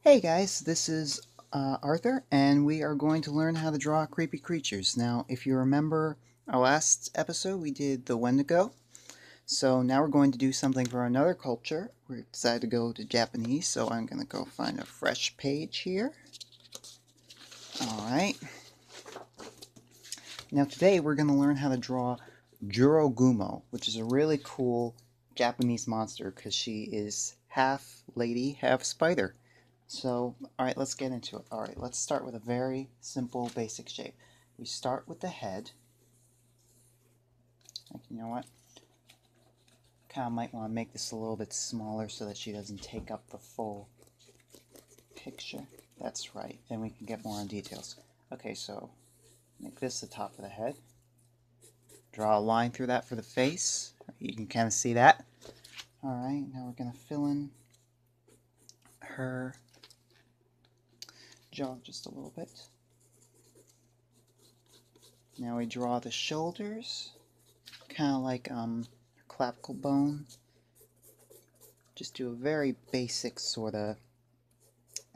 Hey guys, this is Arthur, and we are going to learn how to draw creepy creatures. Now, if you remember our last episode, we did the Wendigo. So now we're going to do something for another culture. We decided to go to Japanese, so I'm going to go find a fresh page here. Alright. Now today we're going to learn how to draw Joro Gumo, which is a really cool Japanese monster because she is half lady, half spider. So, alright, let's get into it. Alright, let's start with a very simple, basic shape. We start with the head. You know what? Kind of might want to make this a little bit smaller so that she doesn't take up the full picture. That's right. Then we can get more on details. Okay, so make this the top of the head. Draw a line through that for the face. You can kind of see that. Alright, now we're going to fill in her jaw just a little bit. Now we draw the shoulders, kind of like clavicle bone. Just do a very basic sort of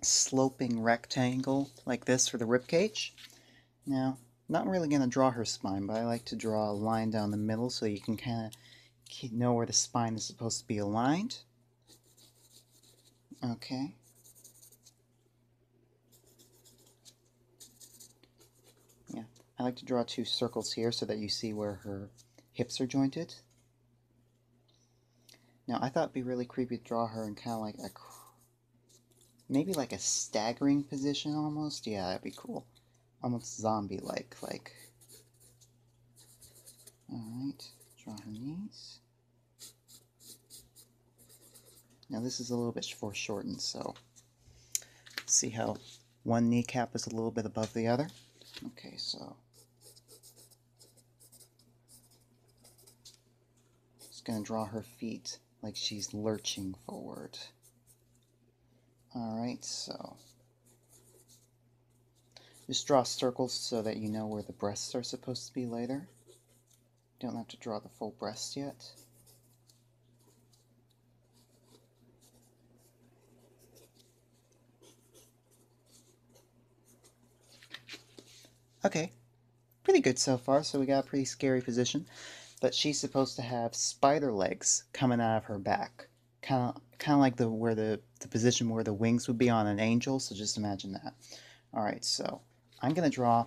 sloping rectangle like this for the rib cage. Now, not really going to draw her spine, but I like to draw a line down the middle so you can kind of know where the spine is supposed to be aligned. Okay. Yeah, I like to draw two circles here so that you see where her hips are jointed. Now, I thought it'd be really creepy to draw her in kind of like a, maybe like a staggering position almost. Yeah, that'd be cool. Almost zombie-like, like. Alright, draw her knees. Now this is a little bit foreshortened, so see how one kneecap is a little bit above the other? Okay, so just gonna draw her feet like she's lurching forward. Alright, so just draw circles so that you know where the breasts are supposed to be later. Don't have to draw the full breast yet. Okay, pretty good so far, so we got a pretty scary position. But she's supposed to have spider legs coming out of her back. Kind of like the position where the wings would be on an angel, so just imagine that. Alright, so I'm going to draw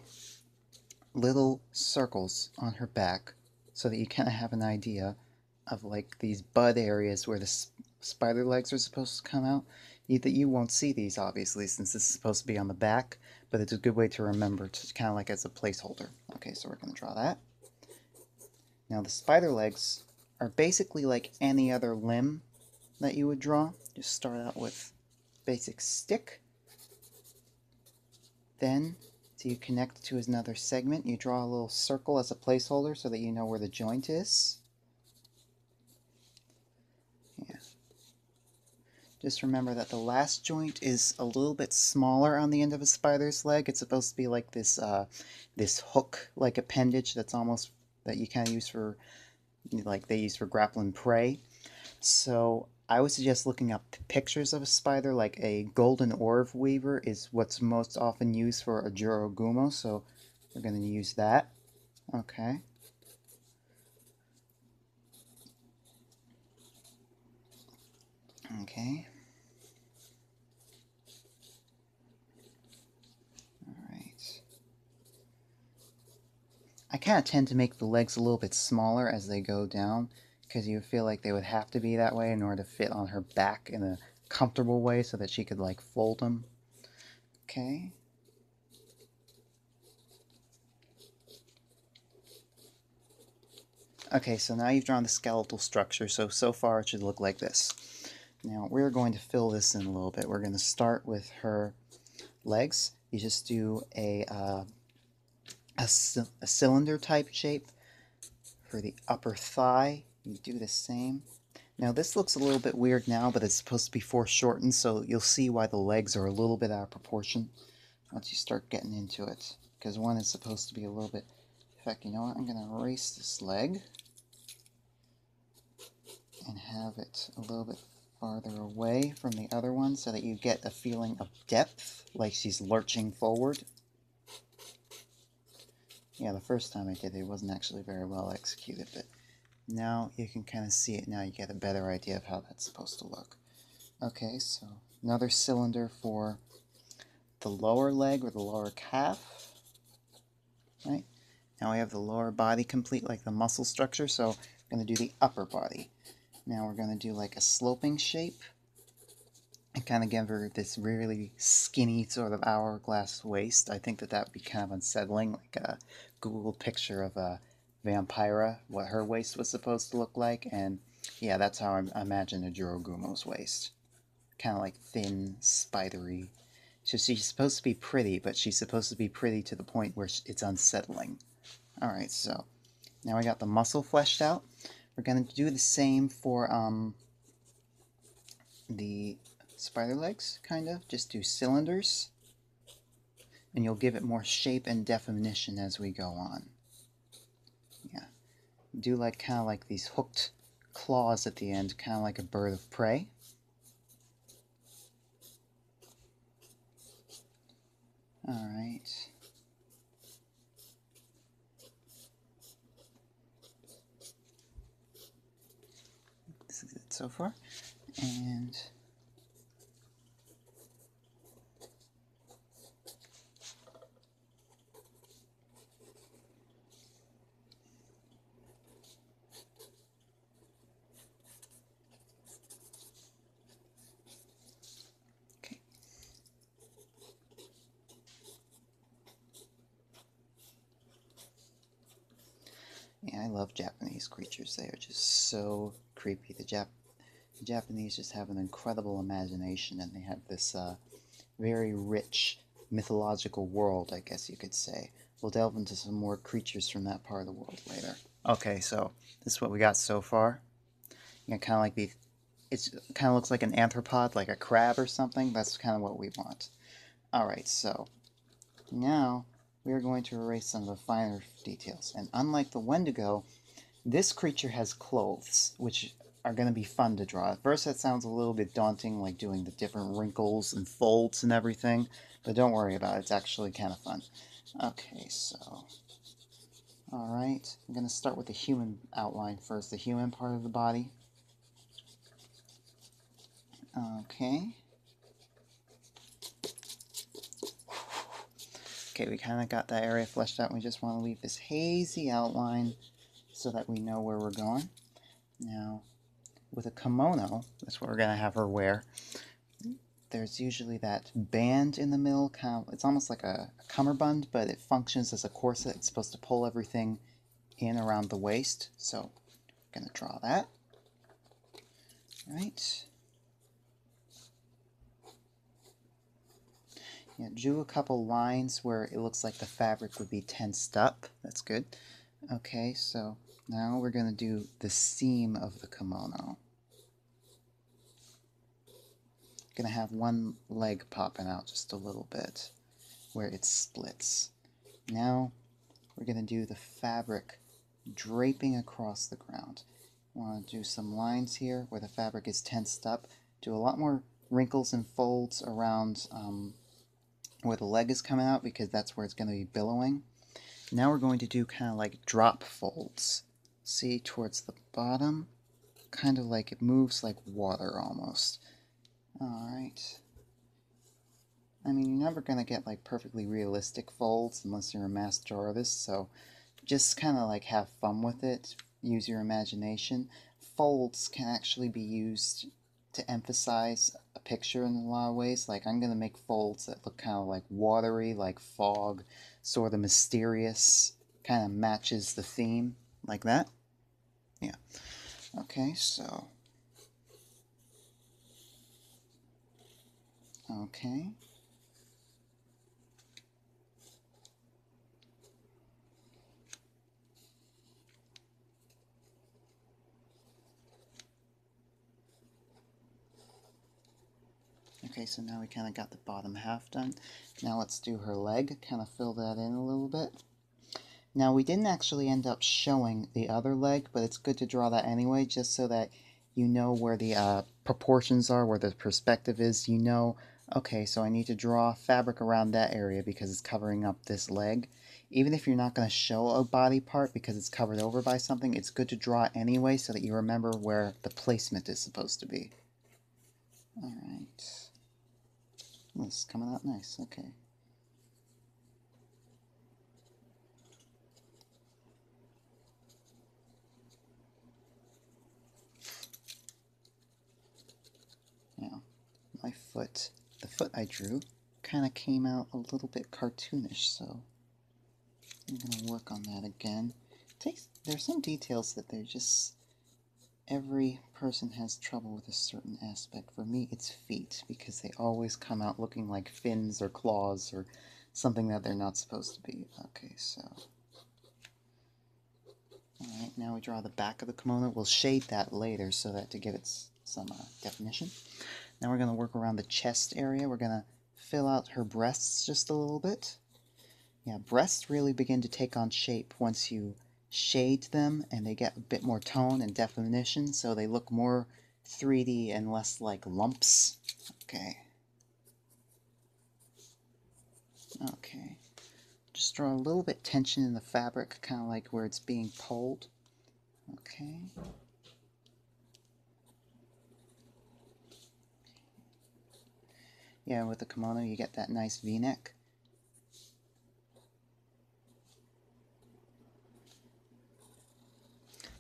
little circles on her back so that you kind of have an idea of like these bud areas where the spider legs are supposed to come out. You won't see these obviously since this is supposed to be on the back, but it's a good way to remember, to kind of like as a placeholder. Okay, so we're going to draw that. Now the spider legs are basically like any other limb that you would draw. Just start out with basic stick. Then, so you connect it to another segment, you draw a little circle as a placeholder so that you know where the joint is. Yeah. Just remember that the last joint is a little bit smaller on the end of a spider's leg. It's supposed to be like this this hook-like appendage that's almost, that you kind of use for, like they use for grappling prey. So I would suggest looking up pictures of a spider, like a golden orb weaver is what's most often used for a Joro Gumo, so we're going to use that. Okay. Okay. Alright. I kind of tend to make the legs a little bit smaller as they go down, because you feel like they would have to be that way in order to fit on her back in a comfortable way so that she could like fold them. Okay. Okay, so now you've drawn the skeletal structure, so far it should look like this. Now we're going to fill this in a little bit. We're going to start with her legs. You just do a cylinder type shape. For the upper thigh, you do the same. Now this looks a little bit weird now, but it's supposed to be foreshortened, so you'll see why the legs are a little bit out of proportion once you start getting into it. Because one is supposed to be a little bit... In fact, you know what? I'm going to erase this leg and have it a little bit farther away from the other one so that you get a feeling of depth, like she's lurching forward. Yeah, the first time I did it, it wasn't actually very well executed, but now you can kind of see it. Now you get a better idea of how that's supposed to look. Okay, so another cylinder for the lower leg or the lower calf. Right? Now we have the lower body complete, like the muscle structure, so we're going to do the upper body. Now we're going to do like a sloping shape and kind of give her this really skinny sort of hourglass waist. I think that that would be kind of unsettling, like a Google picture of a vampira, what her waist was supposed to look like, and yeah, that's how I imagine a Joro Gumo's waist. Kind of like thin, spidery. So she's supposed to be pretty, but she's supposed to be pretty to the point where it's unsettling. Alright, so now I got the muscle fleshed out. We're going to do the same for the spider legs, kind of. Just do cylinders, and you'll give it more shape and definition as we go on. Yeah. Do like kind of like these hooked claws at the end, kind of like a bird of prey. Alright. This is it so far. And okay. Yeah, I love Japanese creatures. They are just so creepy. The Japanese just have an incredible imagination, and they have this very rich mythological world, I guess you could say. We'll delve into some more creatures from that part of the world later. Okay, so this is what we got so far. You know, kind of like it kind of looks like an arthropod, like a crab or something. That's kind of what we want. Alright, so now we are going to erase some of the finer details. And unlike the Wendigo, this creature has clothes, which are going to be fun to draw. At first that sounds a little bit daunting, like doing the different wrinkles and folds and everything, but don't worry about it, it's actually kind of fun. Okay, so, alright, I'm going to start with the human outline first, the human part of the body. Okay. Okay, we kind of got that area fleshed out, and we just want to leave this hazy outline so that we know where we're going. Now, with a kimono, that's what we're going to have her wear, there's usually that band in the middle, kind of, it's almost like a cummerbund, but it functions as a corset. It's supposed to pull everything in around the waist, so I'm going to draw that. Right. Yeah, drew a couple lines where it looks like the fabric would be tensed up. That's good. Okay, so now we're going to do the seam of the kimono. Going to have one leg popping out just a little bit where it splits. Now we're going to do the fabric draping across the ground. I want to do some lines here where the fabric is tensed up. Do a lot more wrinkles and folds around where the leg is coming out, because that's where it's going to be billowing. Now we're going to do kind of like drop folds. See, towards the bottom, kind of like it moves like water almost. Alright. I mean, you're never going to get like perfectly realistic folds unless you're a master artist, so just kind of like have fun with it. Use your imagination. Folds can actually be used to emphasize a picture in a lot of ways. Like, I'm going to make folds that look kind of like watery, like fog, sort of mysterious, kind of matches the theme, like that. Yeah. Okay, so. Okay. Okay, so now we kind of got the bottom half done. Now let's do her leg, kind of fill that in a little bit. Now we didn't actually end up showing the other leg, but it's good to draw that anyway, just so that you know where the proportions are, where the perspective is, you know, okay, so I need to draw fabric around that area because it's covering up this leg. Even if you're not going to show a body part because it's covered over by something, it's good to draw it anyway so that you remember where the placement is supposed to be. Alright. This is coming out nice, okay. Now, my foot, the foot I drew, kind of came out a little bit cartoonish, so I'm going to work on that again. There's some details that they're just, every person has trouble with a certain aspect. For me, it's feet, because they always come out looking like fins or claws or something that they're not supposed to be. Okay, so... Alright, now we draw the back of the kimono. We'll shade that later so that to give it some definition. Now we're going to work around the chest area. We're going to fill out her breasts just a little bit. Yeah, breasts really begin to take on shape once you shade them and they get a bit more tone and definition, so they look more 3D and less like lumps. Okay. Okay. Just draw a little bit tension in the fabric, kind of like where it's being pulled. Okay. Yeah, with the kimono you get that nice V-neck.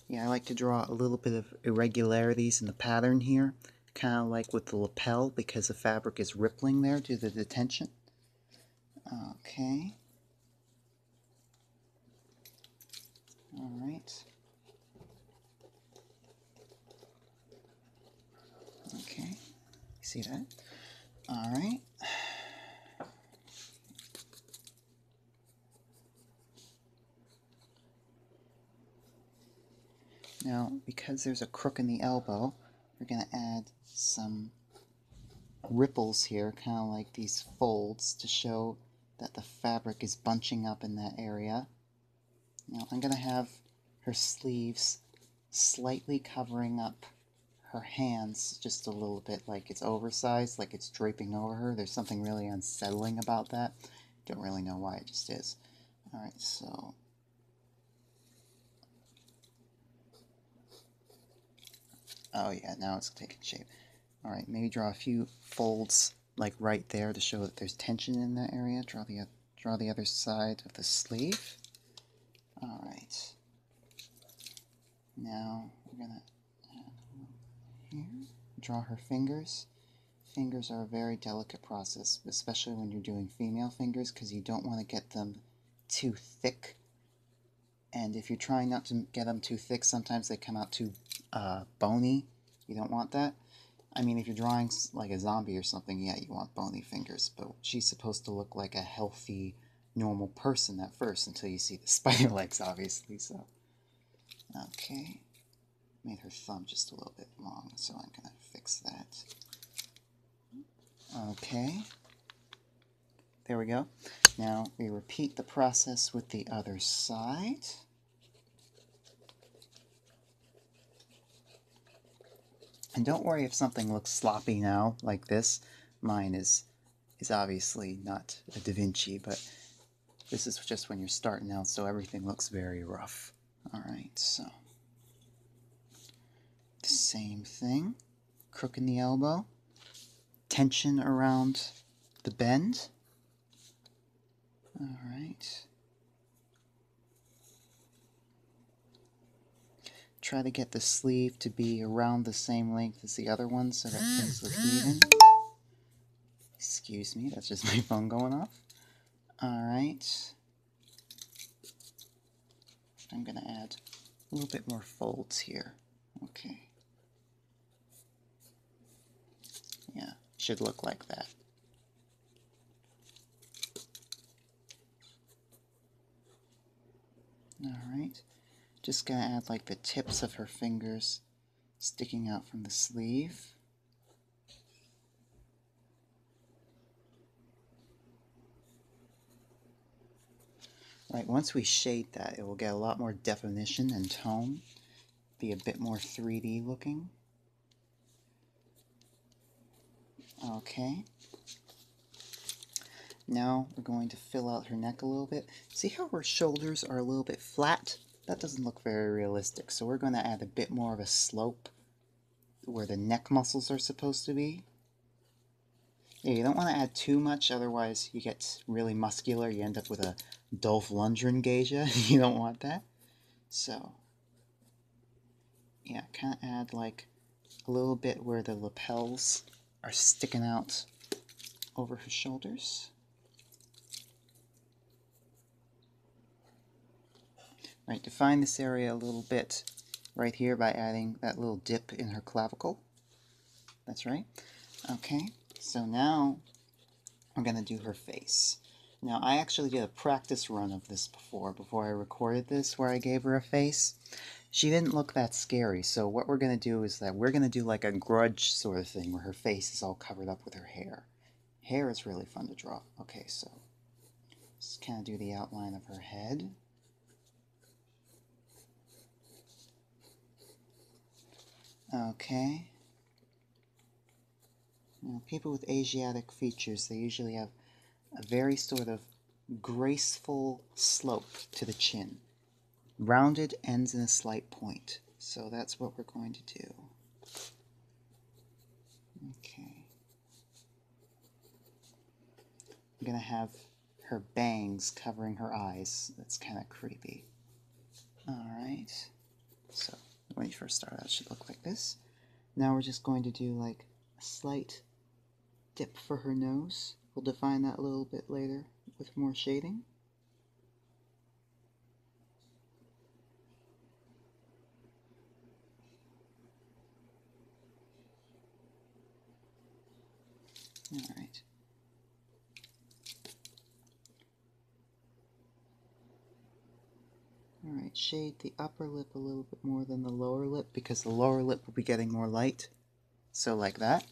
Yeah, I like to draw a little bit of irregularities in the pattern here, kind of like with the lapel, because the fabric is rippling there due to the tension. Okay. Alright. Okay. See that? Alright. Now, because there's a crook in the elbow, we're going to add some ripples here, kind of like these folds, to show that the fabric is bunching up in that area. Now, I'm going to have her sleeves slightly covering up her hands just a little bit, like it's oversized, like it's draping over her. There's something really unsettling about that. Don't really know why, it just is. Alright, so... Oh yeah, now it's taking shape. Alright, maybe draw a few folds like right there to show that there's tension in that area. Draw the other side of the sleeve. Alright. Now we're gonna add here. Draw her fingers. Fingers are a very delicate process, especially when you're doing female fingers, because you don't want to get them too thick. And if you're trying not to get them too thick, sometimes they come out too bony. You don't want that. I mean, if you're drawing like a zombie or something, yeah, you want bony fingers, but she's supposed to look like a healthy, normal person at first until you see the spider legs, obviously, so. Okay. Made her thumb just a little bit long, so I'm gonna fix that. Okay. There we go. Now we repeat the process with the other side. And don't worry if something looks sloppy now, like this. Mine is obviously not a Da Vinci, but this is just when you're starting out, so everything looks very rough. Alright, so the same thing. Crook in the elbow. Tension around the bend. Alright. Try to get the sleeve to be around the same length as the other one so that things look even. Excuse me, that's just my phone going off. Alright. I'm going to add a little bit more folds here. Okay. Yeah, should look like that. Alright. Just going to add like the tips of her fingers sticking out from the sleeve. Right, once we shade that, it will get a lot more definition and tone, be a bit more 3D looking. Okay. Now we're going to fill out her neck a little bit. See how her shoulders are a little bit flat? That doesn't look very realistic, so we're going to add a bit more of a slope where the neck muscles are supposed to be. Yeah, you don't want to add too much, otherwise you get really muscular. You end up with a Dolph Lundgren geisha. You don't want that. So, yeah, kind of add like a little bit where the lapels are sticking out over her shoulders. Right, define this area a little bit right here by adding that little dip in her clavicle. That's right. Okay, so now I'm going to do her face. Now, I actually did a practice run of this before I recorded this, where I gave her a face. She didn't look that scary, so what we're going to do is that we're going to do like a grudge sort of thing, where her face is all covered up with her hair. Hair is really fun to draw. Okay, so just kind of do the outline of her head. Okay. Now, people with Asiatic features, they usually have a very sort of graceful slope to the chin. Rounded ends in a slight point. So that's what we're going to do. Okay. I'm going to have her bangs covering her eyes. That's kind of creepy. Alright. So, when you first start out, it should look like this. Now we're just going to do like a slight dip for her nose. We'll define that a little bit later with more shading. Alright. Alright, shade the upper lip a little bit more than the lower lip, because the lower lip will be getting more light. So like that.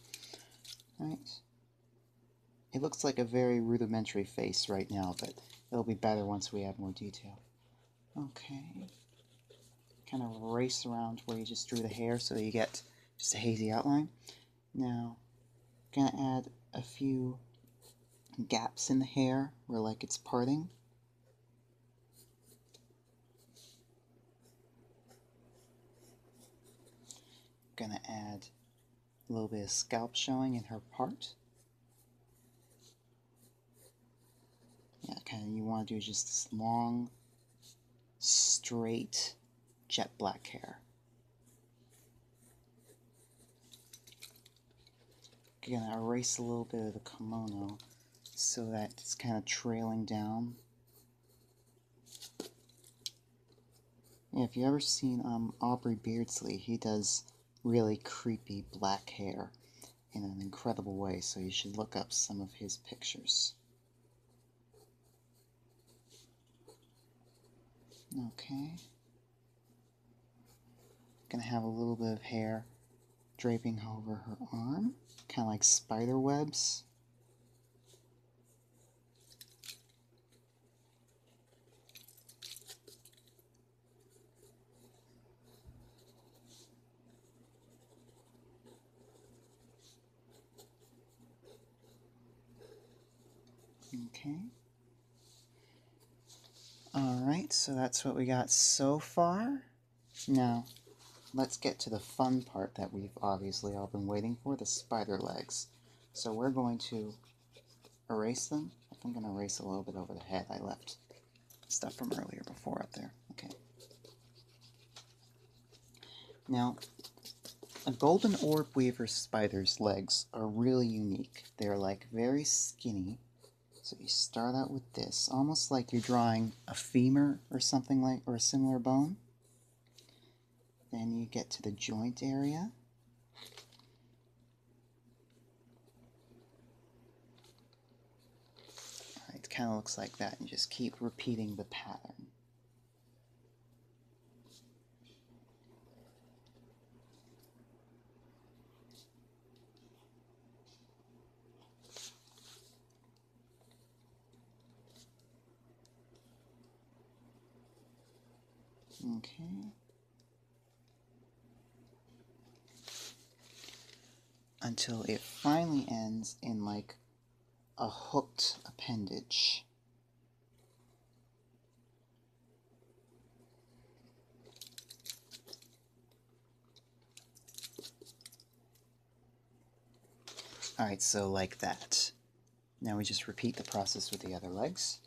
Right. It looks like a very rudimentary face right now, but it'll be better once we add more detail. Okay. Kind of race around where you just drew the hair so that you get just a hazy outline. Now, gonna add a few gaps in the hair where like it's parting. Gonna add a little bit of scalp showing in her part. Yeah, kind of you want to do just this long, straight, jet black hair. Gonna erase a little bit of the kimono so that it's kind of trailing down. Yeah, if you've ever seen Aubrey Beardsley, he does really creepy black hair in an incredible way, so you should look up some of his pictures. Okay. Gonna have a little bit of hair draping over her arm, kind of like spider webs. Okay. Alright, so that's what we got so far. Now, let's get to the fun part that we've obviously all been waiting for, the spider legs. So we're going to erase them. I think I'm going to erase a little bit over the head. I left stuff from earlier before up there. Okay. Now, a golden orb weaver spider's legs are really unique. They're like very skinny. So you start out with this, almost like you're drawing a femur or something like, or a similar bone. Then you get to the joint area. It kind of looks like that, and just keep repeating the pattern. Okay. until it finally ends in like a hooked appendage. Alright, so like that. Now we just repeat the process with the other legs.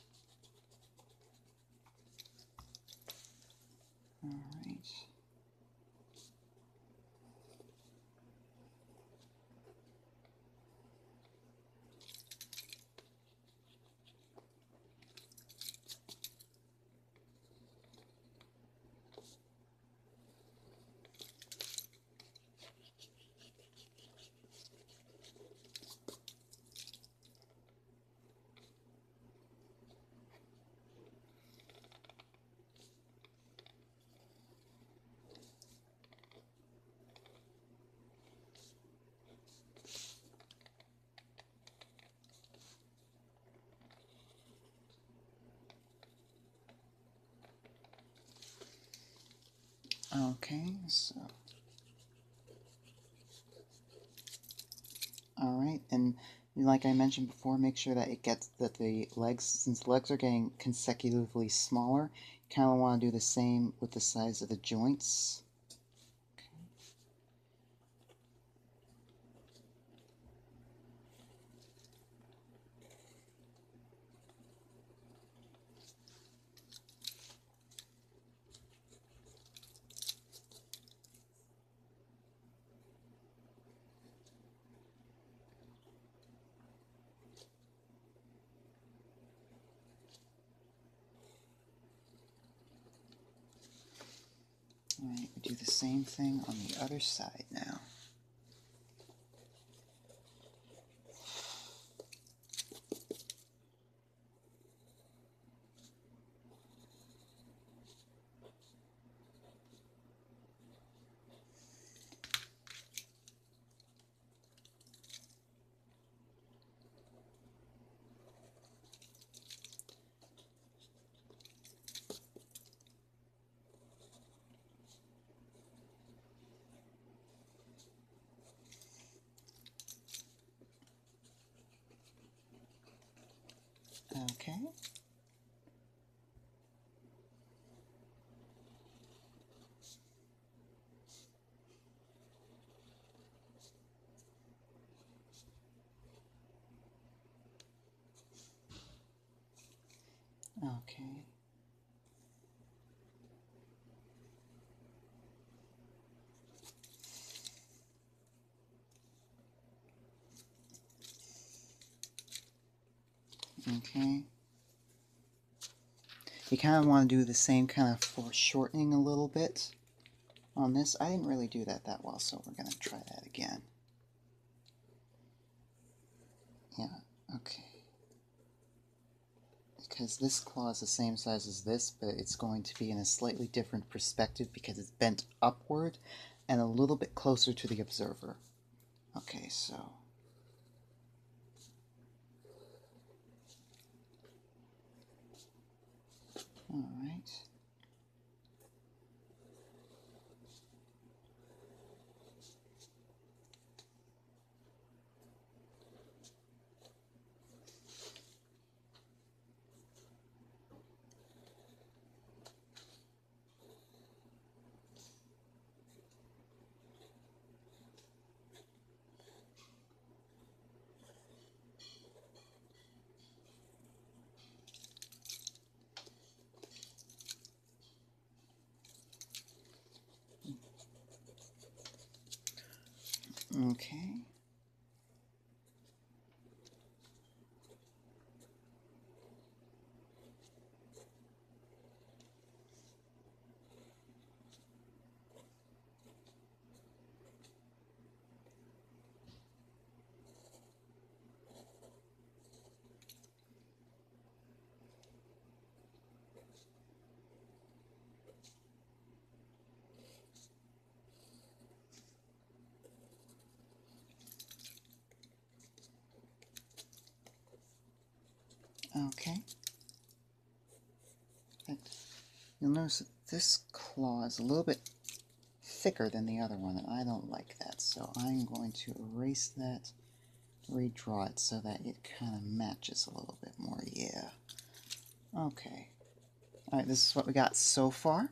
Alright. Okay, so alright, and like I mentioned before, make sure that the legs, since the legs are getting consecutively smaller, you kind of want to do the same with the size of the joints. Alright, we do the same thing on the other side now. Okay. Okay. Okay. You kind of want to do the same kind of foreshortening a little bit on this. I didn't really do that well, so we're going to try that again. Yeah, okay. Because this claw is the same size as this, but it's going to be in a slightly different perspective because it's bent upward and a little bit closer to the observer. Okay, so... Alright. Okay. Okay. You'll notice that this claw is a little bit thicker than the other one, and I don't like that. So I'm going to erase that, redraw it so that it kind of matches a little bit more. Yeah. Okay. Alright, this is what we got so far.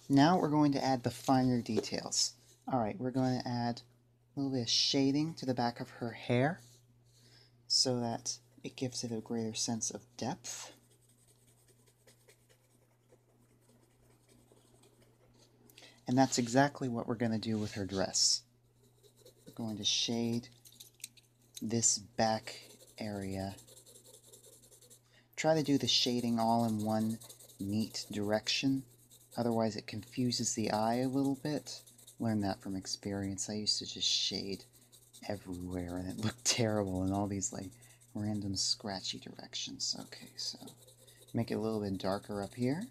Now we're going to add the finer details. Alright, we're going to add a little bit of shading to the back of her hair so that it gives it a greater sense of depth. And that's exactly what we're going to do with her dress. We're going to shade this back area. Try to do the shading all in one neat direction, otherwise it confuses the eye a little bit. Learned that from experience. I used to just shade everywhere and it looked terrible in all these like random scratchy directions. Okay, so make it a little bit darker up here.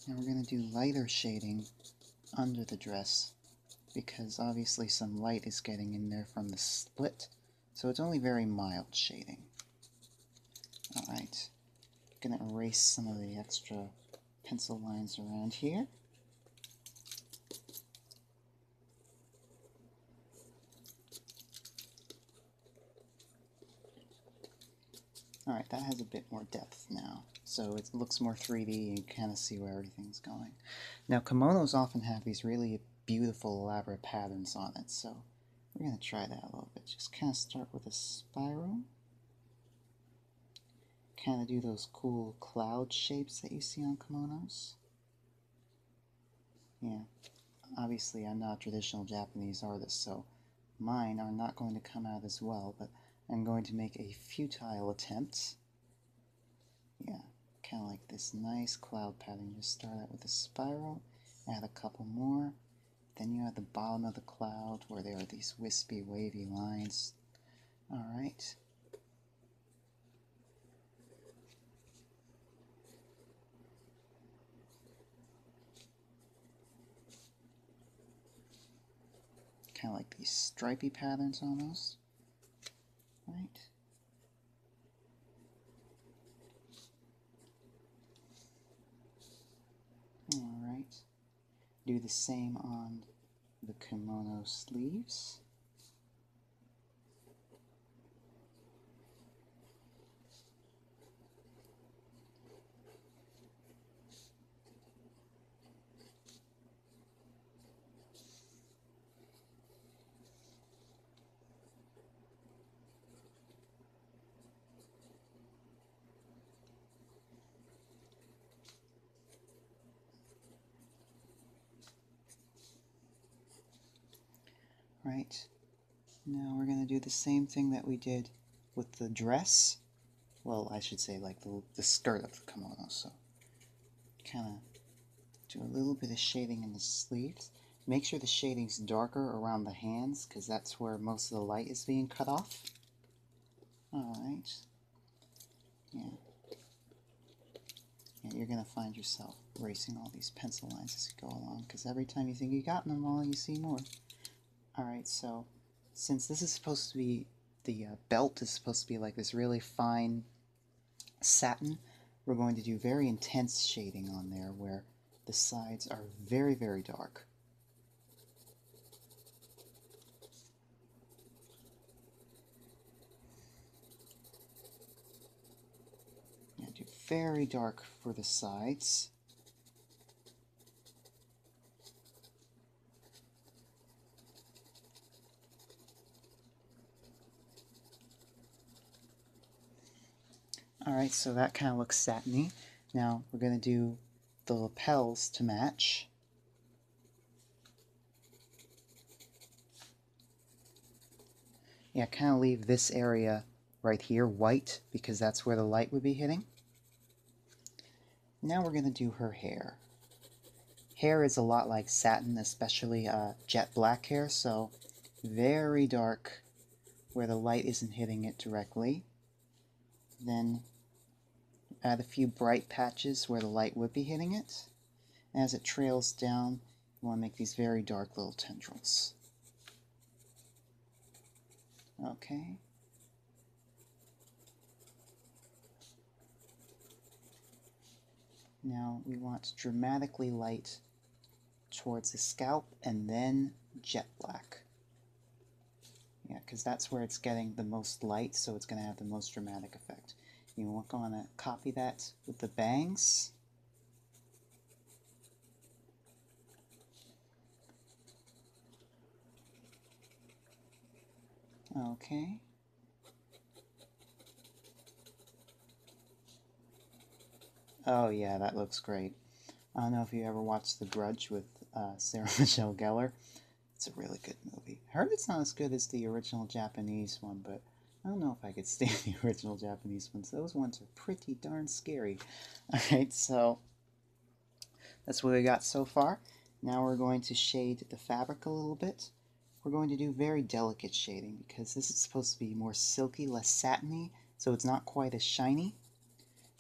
Now we're going to do lighter shading under the dress because obviously some light is getting in there from the split, so it's only very mild shading. Alright, I'm going to erase some of the extra pencil lines around here. Alright, that has a bit more depth now, so it looks more 3D and you kind of see where everything's going. Now, kimonos often have these really beautiful, elaborate patterns on it, so we're going to try that a little bit. Just kind of start with a spiral. Kind of do those cool cloud shapes that you see on kimonos. Yeah, obviously I'm not a traditional Japanese artist, so mine are not going to come out as well, but I'm going to make a futile attempt. Yeah, kind of like this nice cloud pattern. Just start out with a spiral, add a couple more, then you have the bottom of the cloud where there are these wispy, wavy lines. Alright. Kind of like these stripy patterns almost. Right. Alright. Do the same on the kimono sleeves. Right. Now we're going to do the same thing that we did with the dress. Well, I should say like the skirt of the kimono. So kind of do a little bit of shading in the sleeves. Make sure the shading's darker around the hands because that's where most of the light is being cut off. Alright. Yeah. Yeah, you're going to find yourself erasing all these pencil lines as you go along because every time you think you've gotten them all, you see more. Alright, so since this is supposed to be, the belt is supposed to be like this really fine satin, we're going to do very intense shading on there where the sides are very, very dark. Yeah, do very dark for the sides. Alright, so that kind of looks satiny. Now we're going to do the lapels to match. Yeah, kind of leave this area right here white because that's where the light would be hitting. Now we're going to do her hair. Hair is a lot like satin, especially jet black hair, so very dark where the light isn't hitting it directly. Then add a few bright patches where the light would be hitting it. As it trails down, you want to make these very dark little tendrils. Okay. Now we want dramatically light towards the scalp and then jet black. Yeah, because that's where it's getting the most light, so it's going to have the most dramatic effect. You want to copy that with the bangs. Okay. Oh yeah, that looks great. I don't know if you ever watched The Grudge with Sarah Michelle Gellar. It's a really good movie. I heard it's not as good as the original Japanese one, but I don't know if I could stand the original Japanese ones. Those ones are pretty darn scary. Alright, so that's what we got so far. Now we're going to shade the fabric a little bit. We're going to do very delicate shading because this is supposed to be more silky, less satiny, so it's not quite as shiny.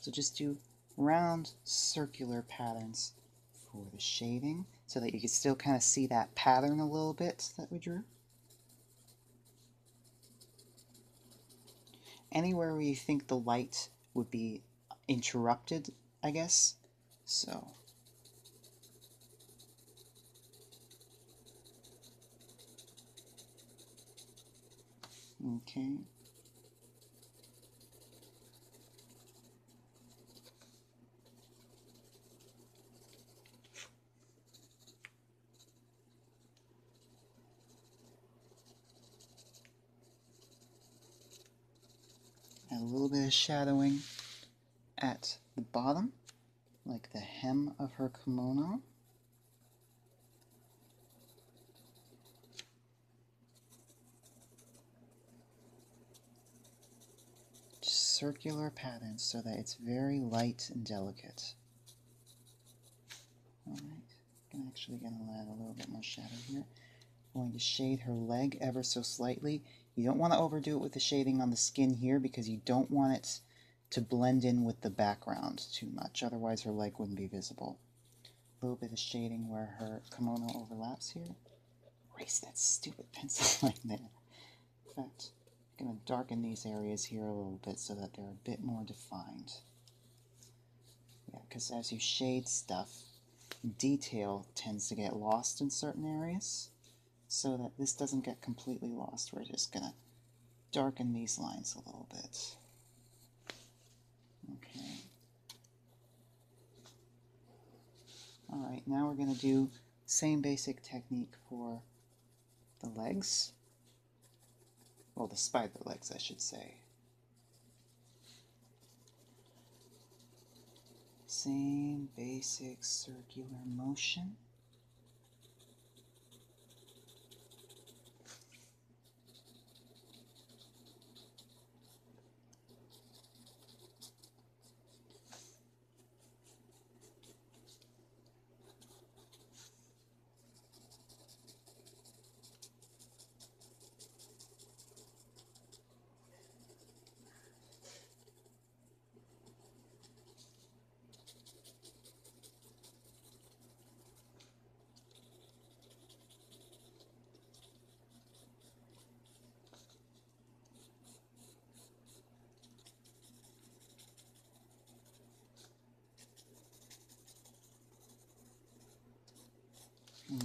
So just do round circular patterns for the shading so that you can still kind of see that pattern a little bit that we drew. Anywhere where you think the light would be interrupted, I guess. So okay. Add a little bit of shadowing at the bottom, like the hem of her kimono. Just circular patterns so that it's very light and delicate. Alright, I'm actually going to add a little bit more shadow here. I'm going to shade her leg ever so slightly. You don't want to overdo it with the shading on the skin here because you don't want it to blend in with the background too much, otherwise her leg wouldn't be visible. A little bit of shading where her kimono overlaps here. Erase that stupid pencil line there. In fact, I'm going to darken these areas here a little bit so that they're a bit more defined. Yeah, because as you shade stuff, detail tends to get lost in certain areas, so that this doesn't get completely lost. We're just going to darken these lines a little bit. Okay. Alright, now we're going to do same basic technique for the legs. Well, the spider legs, I should say. Same basic circular motion.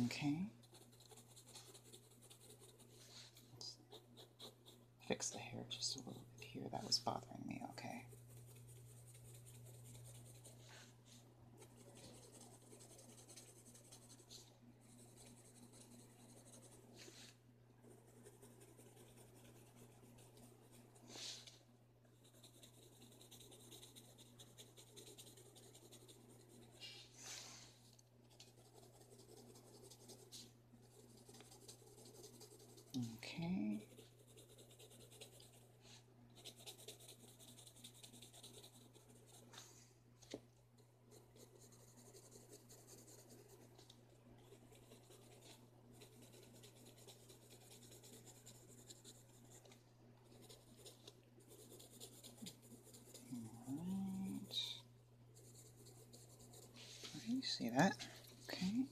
Okay. Let's fix the hair just a little bit here. That was bothering me, okay. Okay. see that? Okay.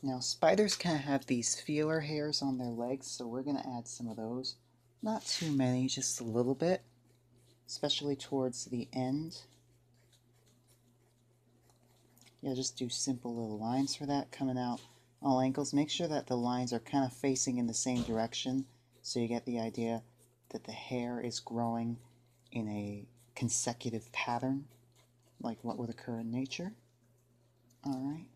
Now spiders kind of have these feeler hairs on their legs, so we're going to add some of those. Not too many, just a little bit, especially towards the end. Yeah, just do simple little lines for that, coming out all angles. Make sure that the lines are kind of facing in the same direction, so you get the idea that the hair is growing in a consecutive pattern, like what would occur in nature. Alright.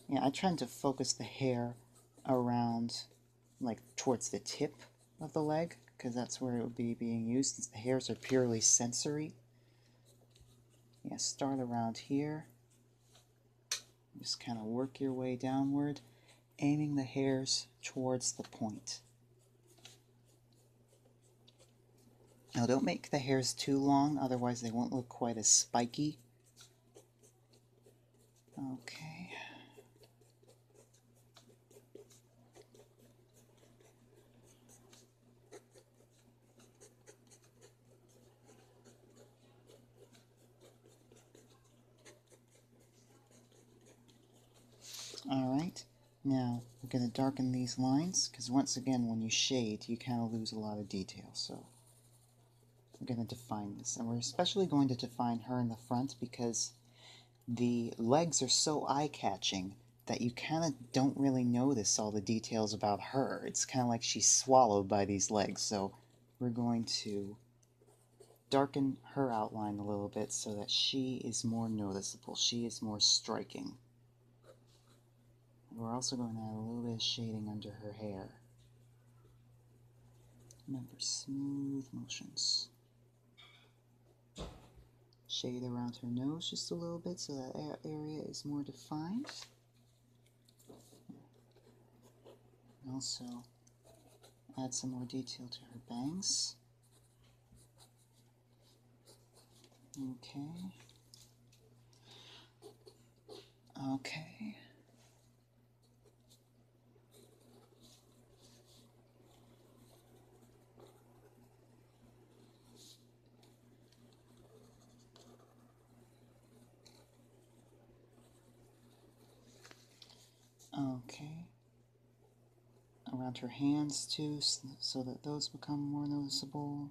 Yeah, I try to focus the hair around, like, towards the tip of the leg, because that's where it would be being used, since the hairs are purely sensory. Yeah, start around here. Just kind of work your way downward, aiming the hairs towards the point. Now don't make the hairs too long, otherwise they won't look quite as spiky. Okay. Alright, now we're going to darken these lines, because once again when you shade you kind of lose a lot of detail, so we're going to define this. And we're especially going to define her in the front because the legs are so eye-catching that you kind of don't really notice all the details about her. It's kind of like she's swallowed by these legs, so we're going to darken her outline a little bit so that she is more noticeable, she is more striking. We're also going to add a little bit of shading under her hair. Remember, smooth motions. Shade around her nose just a little bit so that area is more defined. And also add some more detail to her bangs. Okay. Okay. Okay. Around her hands too, so that those become more noticeable.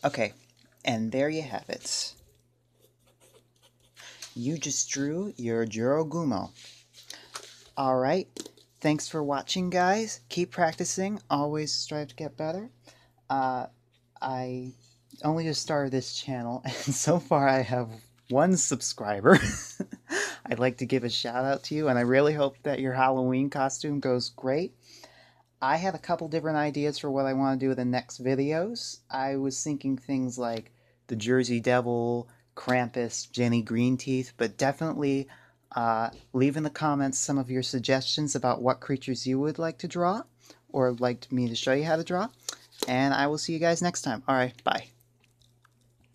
Okay, and there you have it. You just drew your Joro Gumo. Alright, thanks for watching, guys. Keep practicing, always strive to get better. I only just started this channel, and so far I have 1 subscriber. I'd like to give a shout out to you, and I really hope that your Halloween costume goes great. I have a couple different ideas for what I want to do in the next videos. I was thinking things like the Jersey Devil, Krampus, Jenny Greenteeth, but definitely leave in the comments some of your suggestions about what creatures you would like to draw or like me to show you how to draw. And I will see you guys next time. Alright, bye.